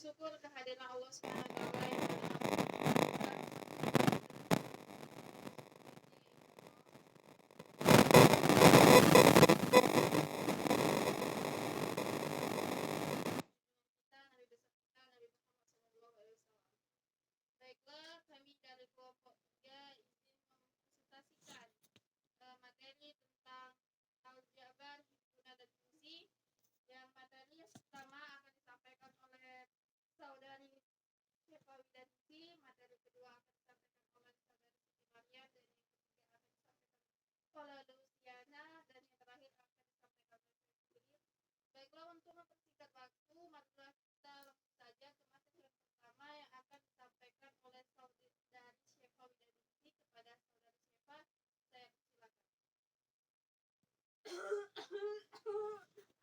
bersyukur kehadiran Allah Subhanahu wa taala yang mana kita Nabi besar kita Nabi Muhammad sallallahu alaihi wasallam. Baiklah, kami dari kelompok 3 izin mempresentasikan materi tentang aljabar, himpunan dan fungsi. Yang materi yang pertama akan disampaikan oleh saudari Syefa Widanti, materi kedua akan disampaikan oleh saudari Siti Maryam, dan yang ketiga akan disampaikan oleh Luciana, dan yang terakhir akan disampaikan oleh saya sendiri. Baiklah, untuk mempersingkat waktu, marilah kita langsung saja ke materi yang pertama yang akan disampaikan oleh saudari Syefa Widanti kepada saudari Syefa. Saya persilakan. Baiklah, terima kasih saudari Syefa.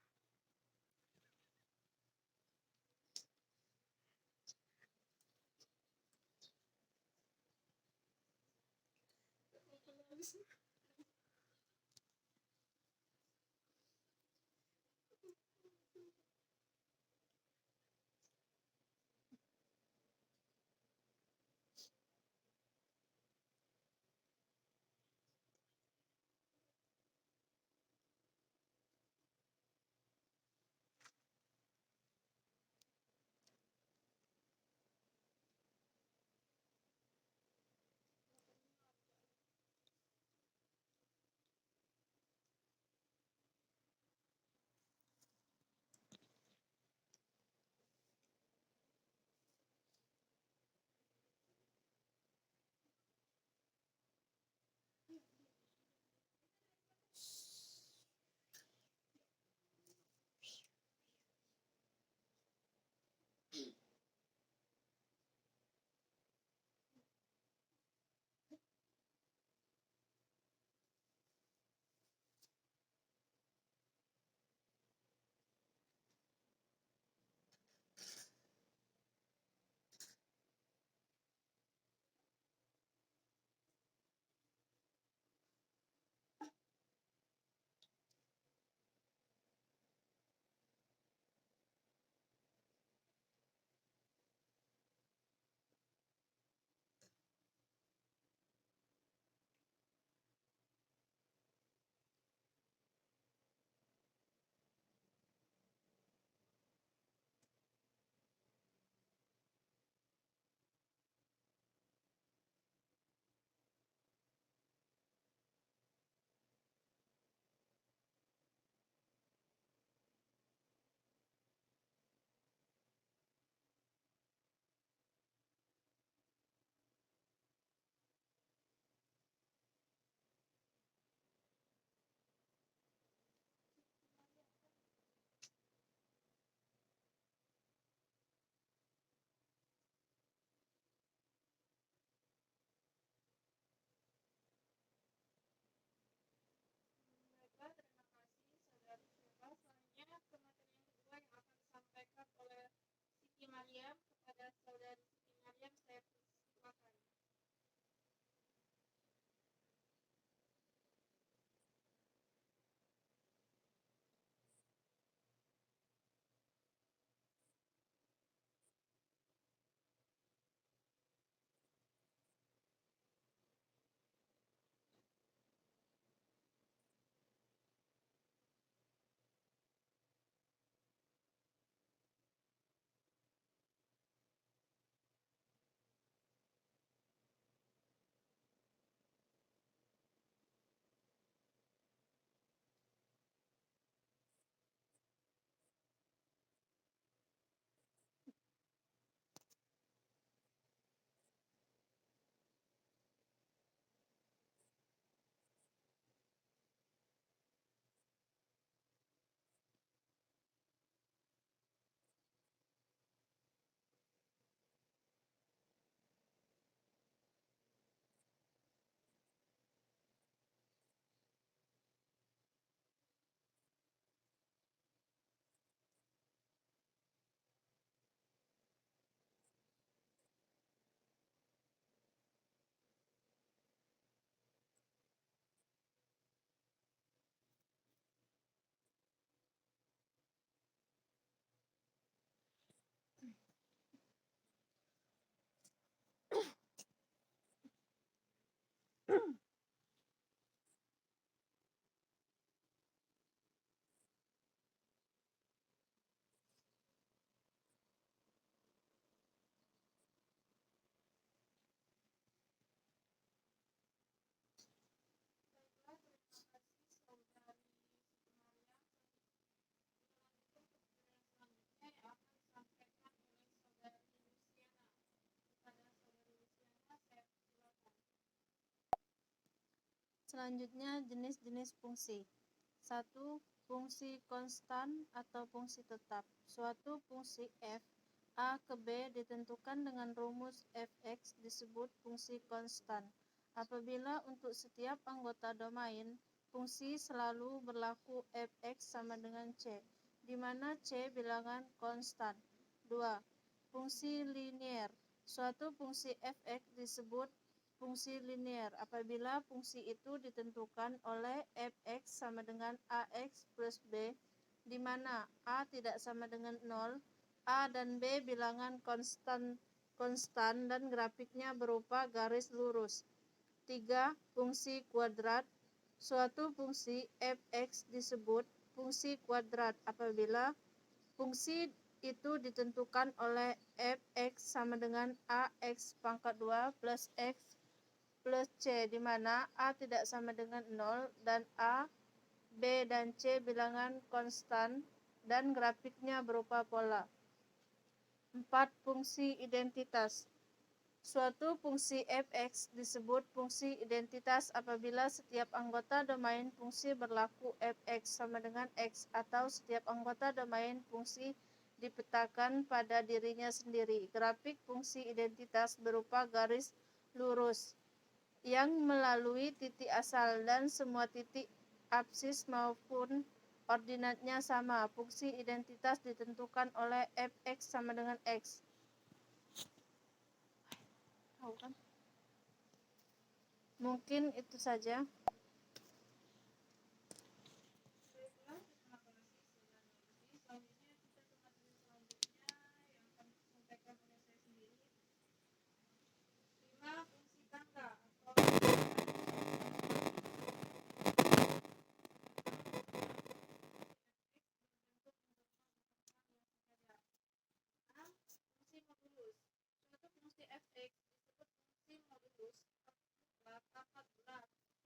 Selanjutnya ke materi yang kedua yang akan disampaikan oleh Siti Maryam. Kepada saudari Siti Maryam, saya persilakan. Selanjutnya jenis-jenis fungsi. 1. Fungsi konstan atau fungsi tetap. Suatu fungsi f a ke b ditentukan dengan rumus fx disebut fungsi konstan. Apabila untuk setiap anggota domain, fungsi selalu berlaku fx sama dengan c, di mana c bilangan konstan. 2. Fungsi linier. Suatu fungsi fx disebut fungsi linier apabila fungsi itu ditentukan oleh fx sama dengan ax plus b, di mana a tidak sama dengan 0, a dan b bilangan konstan dan grafiknya berupa garis lurus. 3. Fungsi kuadrat. Suatu fungsi fx disebut fungsi kuadrat apabila fungsi itu ditentukan oleh fx sama dengan ax pangkat 2 plus x plus c, di mana a tidak sama dengan 0 dan a, b, dan c bilangan konstan dan grafiknya berupa pola. 4. Fungsi identitas. Suatu fungsi fx disebut fungsi identitas apabila setiap anggota domain fungsi berlaku fx sama dengan x, atau setiap anggota domain fungsi dipetakan pada dirinya sendiri. Grafik fungsi identitas berupa garis lurus yang melalui titik asal dan semua titik absis maupun ordinatnya sama. Fungsi identitas ditentukan oleh fx sama dengan x. Tahu kan? Mungkin itu saja.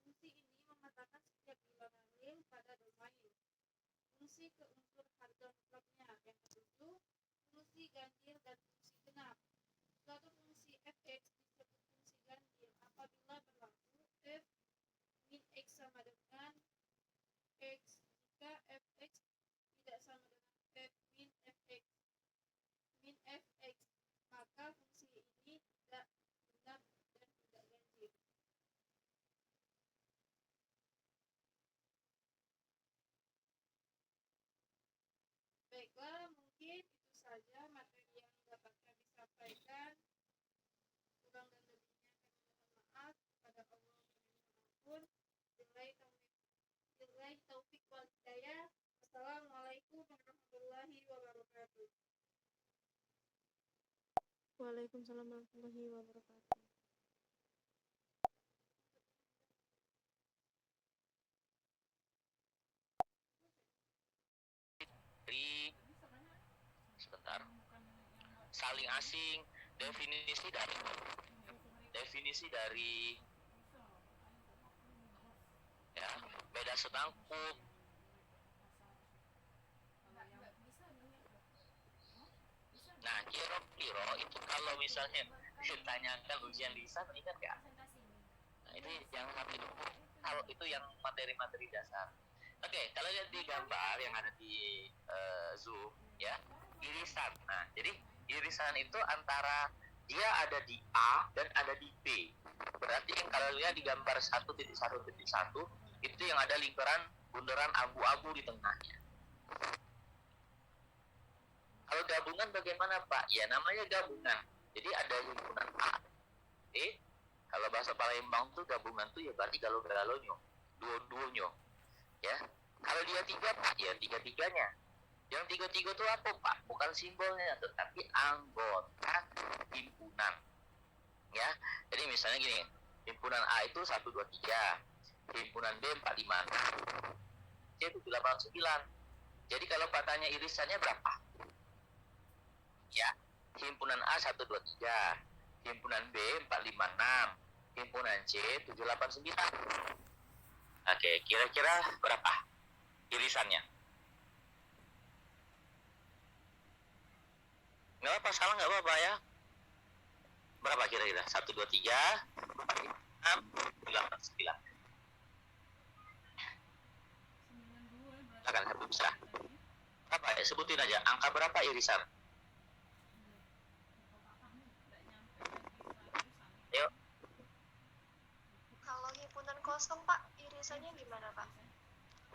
Fungsi ini memetakan setiap bilangan real pada domain. Fungsi ke unsur harga mutlaknya. Yang ketujuh, fungsi ganjil dan fungsi genap. Suatu fungsi fx disebut fungsi ganjil apabila berlaku f min x sama dengan x jika fx tidak sama dengan f min fx maka fungsi ini tidak genap dan tidak ganjil. Baiklah, mungkin itu saja materi yang dapat kami sampaikan. Kurang dan lebihnya kami mohon maaf. Kepada Allah kami mohon ampun. Billahi taufik wal hidayah. Assalamualaikum warahmatullahi wabarakatuh. Waalaikumsalam warahmatullahi wabarakatuh. Sebentar. Saling asing, definisi dari ya, beda setangkup. Nah, kiro itu kalau misalnya ditanyakan ujian lisan, ingat nggak? Nah, itu yang satu itu, kalau itu yang materi-materi dasar. Oke, kalau lihat di gambar yang ada di Zoom, ya, irisan. Nah, jadi irisan itu antara dia ada di A dan ada di B. Berarti kan kalau lihat di gambar 1.1.1 itu yang ada lingkaran bundaran abu-abu di tengahnya. Kalau gabungan bagaimana Pak? Ya namanya gabungan. Jadi ada himpunan A, B. Kalau bahasa Palembang tuh gabungan tuh ya berarti galau-galaunya, duo-duonya. Ya. Kalau dia tiga Pak, ya tiga-tiganya. Yang tiga-tiga itu apa Pak? Bukan simbolnya, tetapi anggota himpunan. Ya, jadi misalnya gini, himpunan A itu 1, 2, 3, himpunan B 4, 5, 6, C 7, 8, 9. Jadi kalau Pak tanya irisannya berapa? Ya, himpunan A 1, 2, 3, himpunan B 4, 5, 6, himpunan C 7, 8, 9. Oke, kira-kira berapa irisannya? Nggak apa, salah nggak apa-apa ya. Berapa kira-kira? 1, 2, 3, 4, 5, 6, 7, 8, 9. Silakan Habib Bisa. Apa ya? Sebutin aja. Angka berapa irisan? Yuk. Kalau himpunan kosong Pak, irisannya gimana Pak?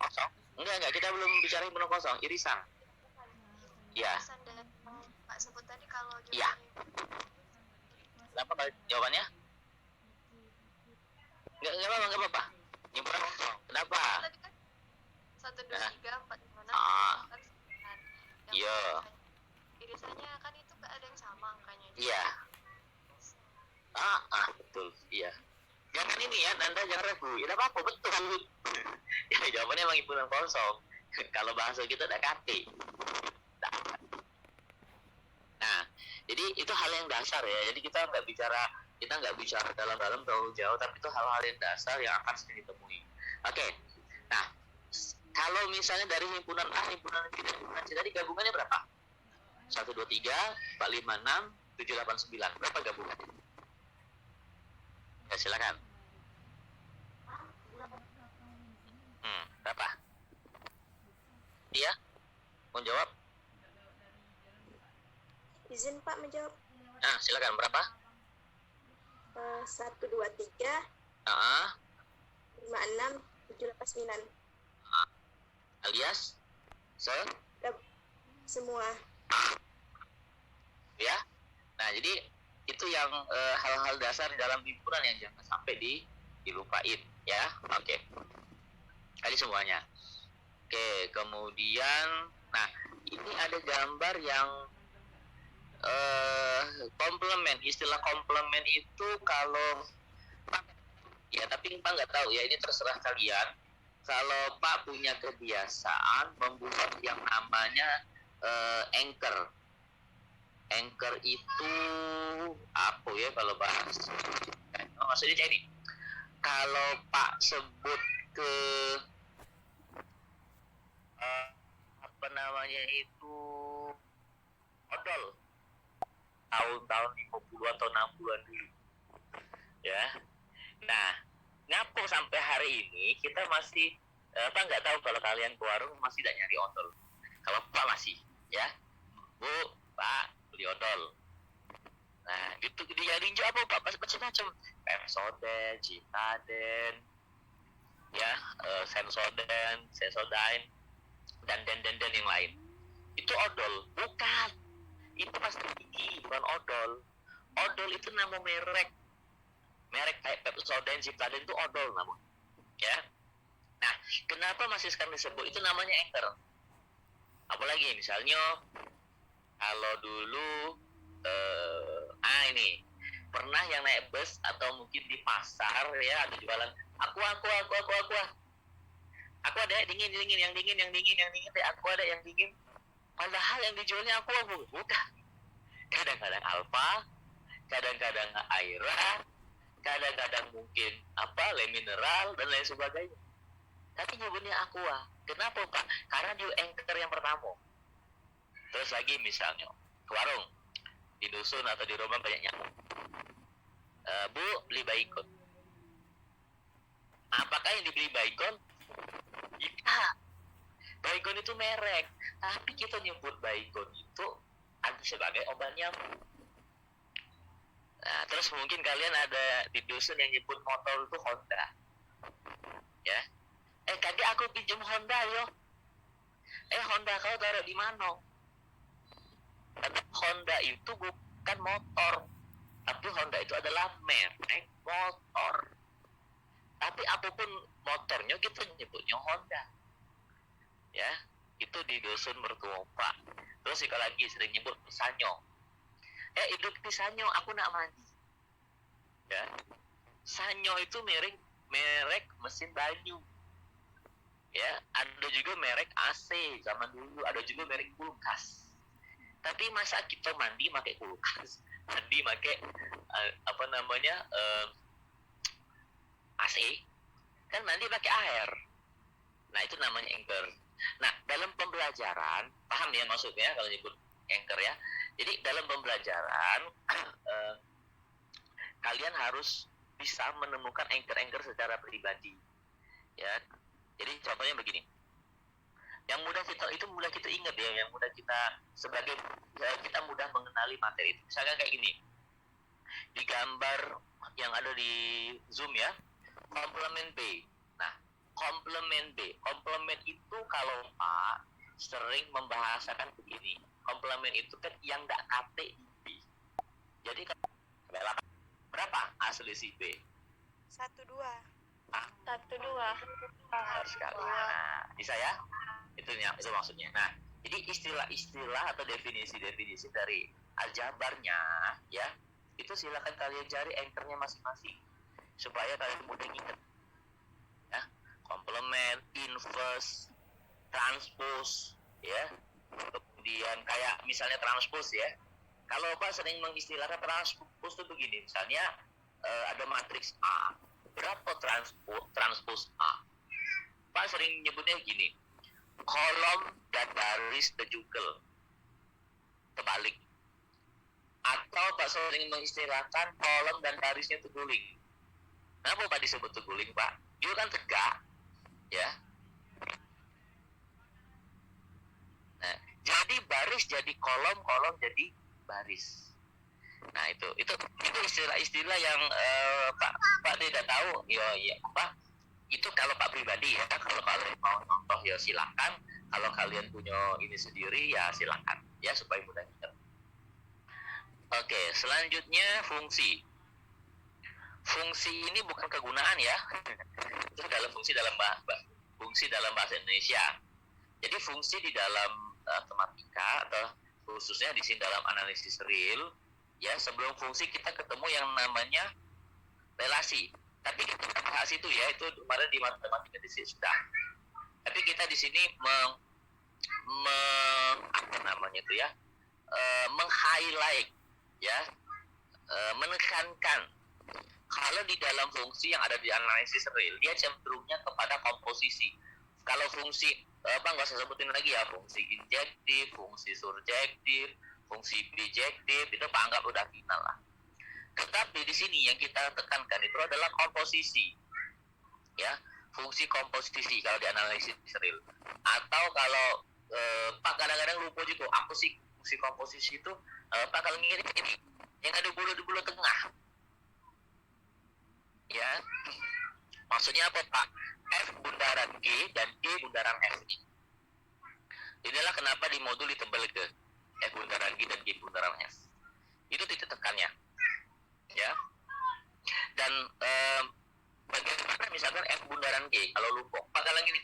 Kosong? Enggak. Kita belum bicara himpunan kosong. Irisan. Ya. Irisan dan Pak sebut tadi kalau Iya. Kenapa jawabannya? Enggak apa-apa. Himpunan kosong. Kenapa? tadi kan 1, 2, 3, 4, 5, 6, Ah. 8, 9. Iya. Irisannya kan itu gak ada yang sama angkanya. Iya. Betul. Iya. Jangan ini ya, Anda jangan ragu. Ya apa-apa, betul. Ya jawabannya emang himpunan kosong. Kalau bahasa kita ada kate. Nah, jadi itu hal yang dasar ya. Jadi kita nggak bicara dalam-dalam terlalu jauh, tapi itu hal-hal yang dasar yang akan sering ditemui. Oke. Nah, kalau misalnya dari himpunan A, himpunan B, dan himpunan C tadi gabungannya berapa? 1, 2, 3, 4, 5, 6, 7, 8, 9. Berapa gabungannya? Ya, silakan. Berapa? Iya? Mau jawab? Izin Pak menjawab. Nah, silakan. Berapa? 1, 2, 3, Ah, 5, 6, 7, 8, 9. alias? Semua. Ya. Nah, jadi itu yang hal-hal dasar dalam himpunan yang jangan sampai dilupain ya. Oke. Tadi semuanya. Oke, kemudian nah, ini ada gambar yang komplement. Istilah komplement itu kalau ya, tapi Pak nggak tahu ya, ini terserah kalian. Kalau Pak punya kebiasaan membuat yang namanya anchor. Anchor itu apa ya kalau bahas? Maksudnya ini, kalau Pak sebut ke apa namanya itu odol tahun-tahun 50 atau 60-an dulu. Ya. Nah, ngapo sampai hari ini kita masih Pak nggak tahu kalau kalian ke warung masih tidak nyari odol. Kalau Pak masih, ya. Bu, Pak, beli odol. Nah, gitu dijadiin apa Pak? Macam-macam. Pepsodent, Citaden, ya, Sensodyne, dan yang lain. Itu odol, bukan. Itu pasti gigi, bukan odol. Odol itu nama merek kayak Pepsodent, Citaden itu odol namanya. Ya. Nah, kenapa masih sekarang disebut itu namanya anchor? Apalagi misalnya kalau dulu ini pernah yang naik bus atau mungkin di pasar ya ada jualan aku ada dingin yang dingin deh, aku ada yang dingin, padahal yang dijualnya aku bukan. Kadang-kadang Alfa, kadang-kadang Aira, kadang-kadang mungkin le mineral dan lain sebagainya, tapi nyebutnya Aqua. Kenapa Pak? Karena dia anchor yang pertama. Terus lagi misalnya ke warung di dusun atau di rumah banyak nyamuk, Bu beli Baygon. Apakah yang dibeli Baygon? Iya, Baygon itu merek, tapi kita nyebut Baygon itu ada sebagai obat nyamuk. Nah, terus mungkin kalian ada di dusun yang nyebut motor itu Honda, ya. Tadi aku pinjam Honda yo. Honda kau taruh di mana? Kata Honda itu bukan motor, tapi Honda itu adalah merek motor. Tapi apapun motornya kita nyebutnya Honda. Ya, itu di dusun mertua Pak. Terus sekali lagi sering nyebut Sanyo. Hidup di Sanyo, aku nak mandi. Ya, Sanyo itu merek mesin banyu. Ya, ada juga merek AC zaman dulu, ada juga merek kulkas. Tapi masa kita mandi pakai kulkas, mandi pakai AC, kan mandi pakai air. Nah, itu namanya anchor. Nah, dalam pembelajaran, paham ya maksudnya kalau nyebut anchor ya. Jadi dalam pembelajaran kalian harus bisa menemukan anchor secara pribadi. Ya. Jadi contohnya begini. Yang mudah kita ingat ya, yang mudah kita sebagai kita mudah mengenali materi itu. Misalkan kayak gini, di gambar yang ada di Zoom ya, komplement B. Nah, komplement B, komplement itu kalau Pak sering membahasakan begini, komplement itu kan yang nggak kate di B. Jadi kan berapa asli si B? 1, 2. 1, 2. Benar sekali. Nah, bisa ya? Itu maksudnya. Nah, jadi istilah-istilah atau definisi-definisi dari aljabarnya ya, itu silakan kalian cari anchornya masing-masing supaya kalian mudah ingat. Ya, komplement, inverse, transpose, ya. Kemudian kayak misalnya transpose ya. Kalau Pak sering mengistilahkan transpose itu begini, misalnya ada matriks A, berapa transpose A? Pak sering nyebutnya gini, kolom dan baris terjungkel, terbalik. Atau Pak sering mengistilahkan kolom dan barisnya terguling. Kenapa Pak disebut terguling, Pak? Dia kan tegak, ya. Nah, jadi baris jadi kolom, kolom jadi baris. Nah, itu istilah-istilah yang Pak tidak tahu, ya apa? Itu kalau Pak pribadi ya, kalau kalian mau contoh ya silakan, kalau kalian punya ini sendiri ya silakan ya supaya mudah ingat. Oke, selanjutnya fungsi ini bukan kegunaan ya. Itu dalam fungsi dalam bahasa Indonesia. Jadi fungsi di dalam matematika atau khususnya di sini dalam analisis real ya, sebelum fungsi kita ketemu yang namanya relasi. Tapi kita bahas itu ya, itu kemarin di matematika di sini sudah. Tapi kita di sini meng-highlight ya, menekankan kalau di dalam fungsi yang ada di analisis real dia cenderungnya kepada komposisi. Kalau fungsi nggak usah sebutin lagi ya, fungsi injektif, fungsi surjektif, fungsi bijektif, itu Pak anggap udah final lah. Tetapi di sini yang kita tekankan itu adalah komposisi, ya, fungsi komposisi kalau di analisis real. Atau kalau Pak kadang-kadang lupa juga, apa sih fungsi komposisi itu? Pak kalau ngirim ini, yang ada bulu tengah, ya, maksudnya apa Pak? F bundaran G dan G bundaran F. Inilah kenapa di modul ditebal ke F bundaran G dan G bundaran F. Itu titik tekannya. Ya, dan bagaimana misalkan F bundaran G kalau lupa Pak kalau gini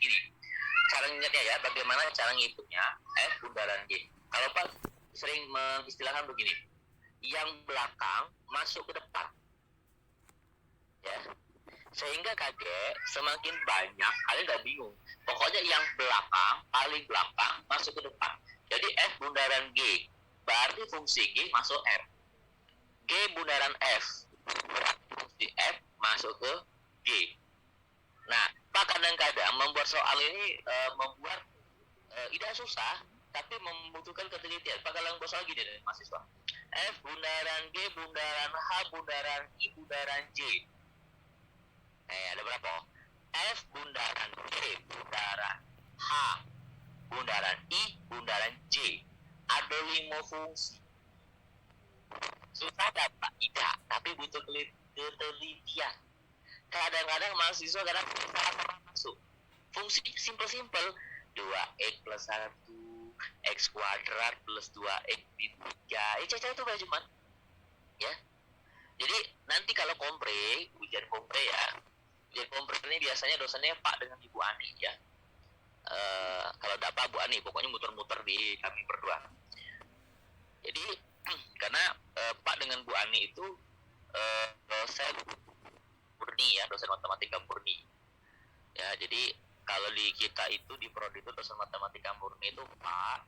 cara ingatnya ya, bagaimana cara ngitungnya F bundaran G. Kalau Pak sering mengistilahkan begini, yang belakang masuk ke depan ya, sehingga kakek semakin banyak kalian nggak bingung, pokoknya yang paling belakang masuk ke depan. Jadi F bundaran G berarti fungsi G masuk F, G bundaran F fungsi F masuk ke G. Nah, Pak kadang-kadang membuat soal ini tidak susah, tapi membutuhkan ketelitian. Pak kalau membuat soal gini deh mahasiswa, F bundaran G bundaran H bundaran I bundaran J. Ada berapa? F bundaran G bundaran H bundaran I bundaran J. Ada 5 fungsi. Susah dapat? Tidak, tapi butuh ketelitian. Kadang-kadang mahasiswa salah masuk. Fungsi simple 2x plus 1 x kuadrat plus 2x min 3. Caca itu kayak cuman ya. Jadi nanti kalau ujian kompre ya. Ujian kompre ini biasanya dosennya Pak dengan Ibu Ani ya. Kalau dapat Bu Ani pokoknya muter-muter di kami berdua. Jadi karena Pak dengan Bu Ani itu dosen murni ya, dosen matematika murni ya. Jadi kalau di kita itu di prodi itu dosen matematika murni itu Pak,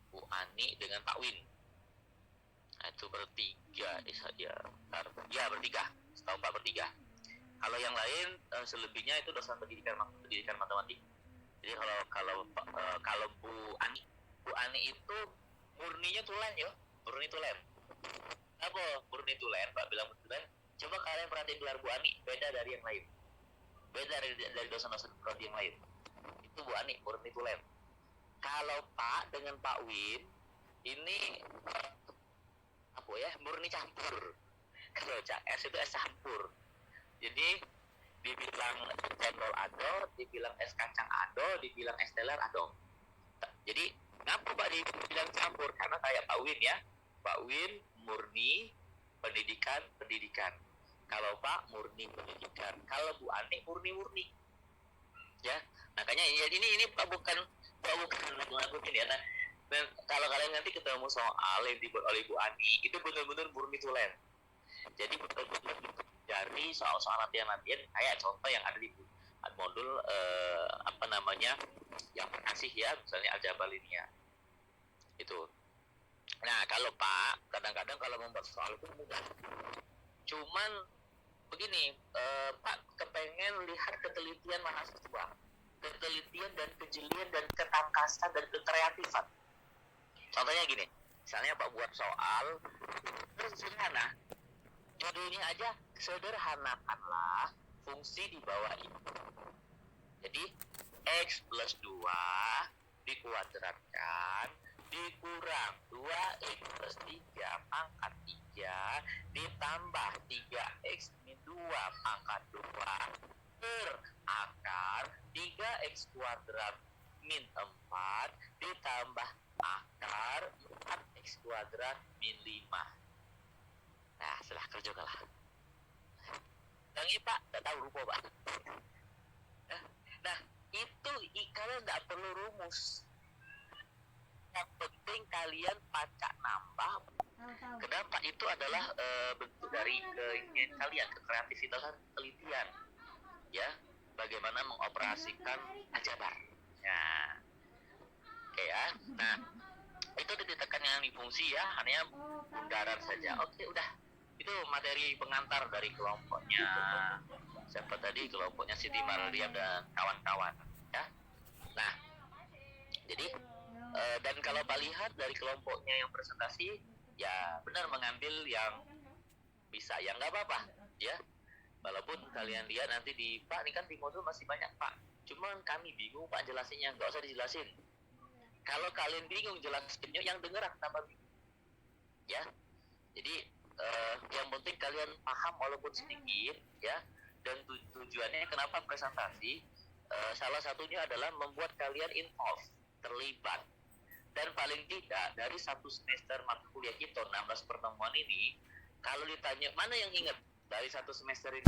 Bu Ani dengan Pak Win. Nah, itu bertiga saja. Ya bertiga, setahu Pak bertiga. Kalau yang lain selebihnya itu dosen pendidikan matematik. Jadi kalau Bu Ani itu murninya tulen ya, murni tulen. Apa murni tulen? Pak bilang tulen. Coba kalian perhatiin gelar Bu Ani, beda dari yang lain. Beda dari dosen-dosen prodi yang lain. Itu Bu Ani murni tulen. Kalau Pak dengan Pak Win ini apa ya, murni campur. Kalau Cak S itu es campur. Jadi dibilang cendol ado, dibilang es kacang ado, dibilang es teler ado. Jadi kenapa Pak dibilang campur? Karena kayak Pak Win ya. Pak Win murni pendidikan. Kalau Pak murni pendidikan. Kalau Bu Ani murni. Ya, makanya ini Pak bukan nakut-nakutin ya. Dan kalau kalian nanti ketemu soal yang dibuat oleh Bu Ani, itu benar-benar murni tulen. Jadi benar-benar dari soal-soal latihan kayak contoh yang ada di modul yang kasih ya, misalnya aljabar linear itu. Nah kalau Pak kadang-kadang kalau membuat soal itu mudah, cuman begini, Pak kepengen lihat ketelitian mahasiswa, ketelitian dan kejelian dan ketangkasan dan kekreatifan. Contohnya gini, misalnya Pak buat soal sederhana, judulnya aja sederhanakanlah fungsi di bawah ini. Jadi X plus 2 dikuadratkan dikurang 2X plus 3 pangkat 3 ditambah 3X min 2 pangkat 2 per akar 3X kuadrat min 4 ditambah akar 4X kuadrat min 5. Nah, setelah kerja kalah. Yang Pak, nggak tahu rupa Pak. Nah, itu kalian nggak perlu rumus. Yang penting kalian pacak nambah. Kenapa? Itu adalah bentuk dari keinginan kalian, kekreativitasan, penelitian. Ya, bagaimana mengoperasikan aljabar. Nah, oke ya. Nah, itu ditekan yang di fungsi ya, hanya bundaran saja. Oke, udah. Itu materi pengantar dari kelompoknya siapa tadi, kelompoknya Siti Mariam dan kawan-kawan ya. Nah, jadi dan kalau Pak lihat dari kelompoknya yang presentasi ya benar mengambil yang bisa, ya nggak apa-apa ya, walaupun kalian lihat nanti di Pak ini kan di modul masih banyak Pak, cuman kami bingung Pak jelasinnya, nggak usah dijelasin. Kalau kalian bingung jelasinnya, yang denger akan tambah bingung ya. Jadi yang penting kalian paham walaupun sedikit ya. Dan tujuannya kenapa presentasi, salah satunya adalah membuat kalian involved, terlibat. Dan paling tidak dari satu semester mata kuliah kita 16 pertemuan ini, kalau ditanya mana yang ingat dari satu semester ini,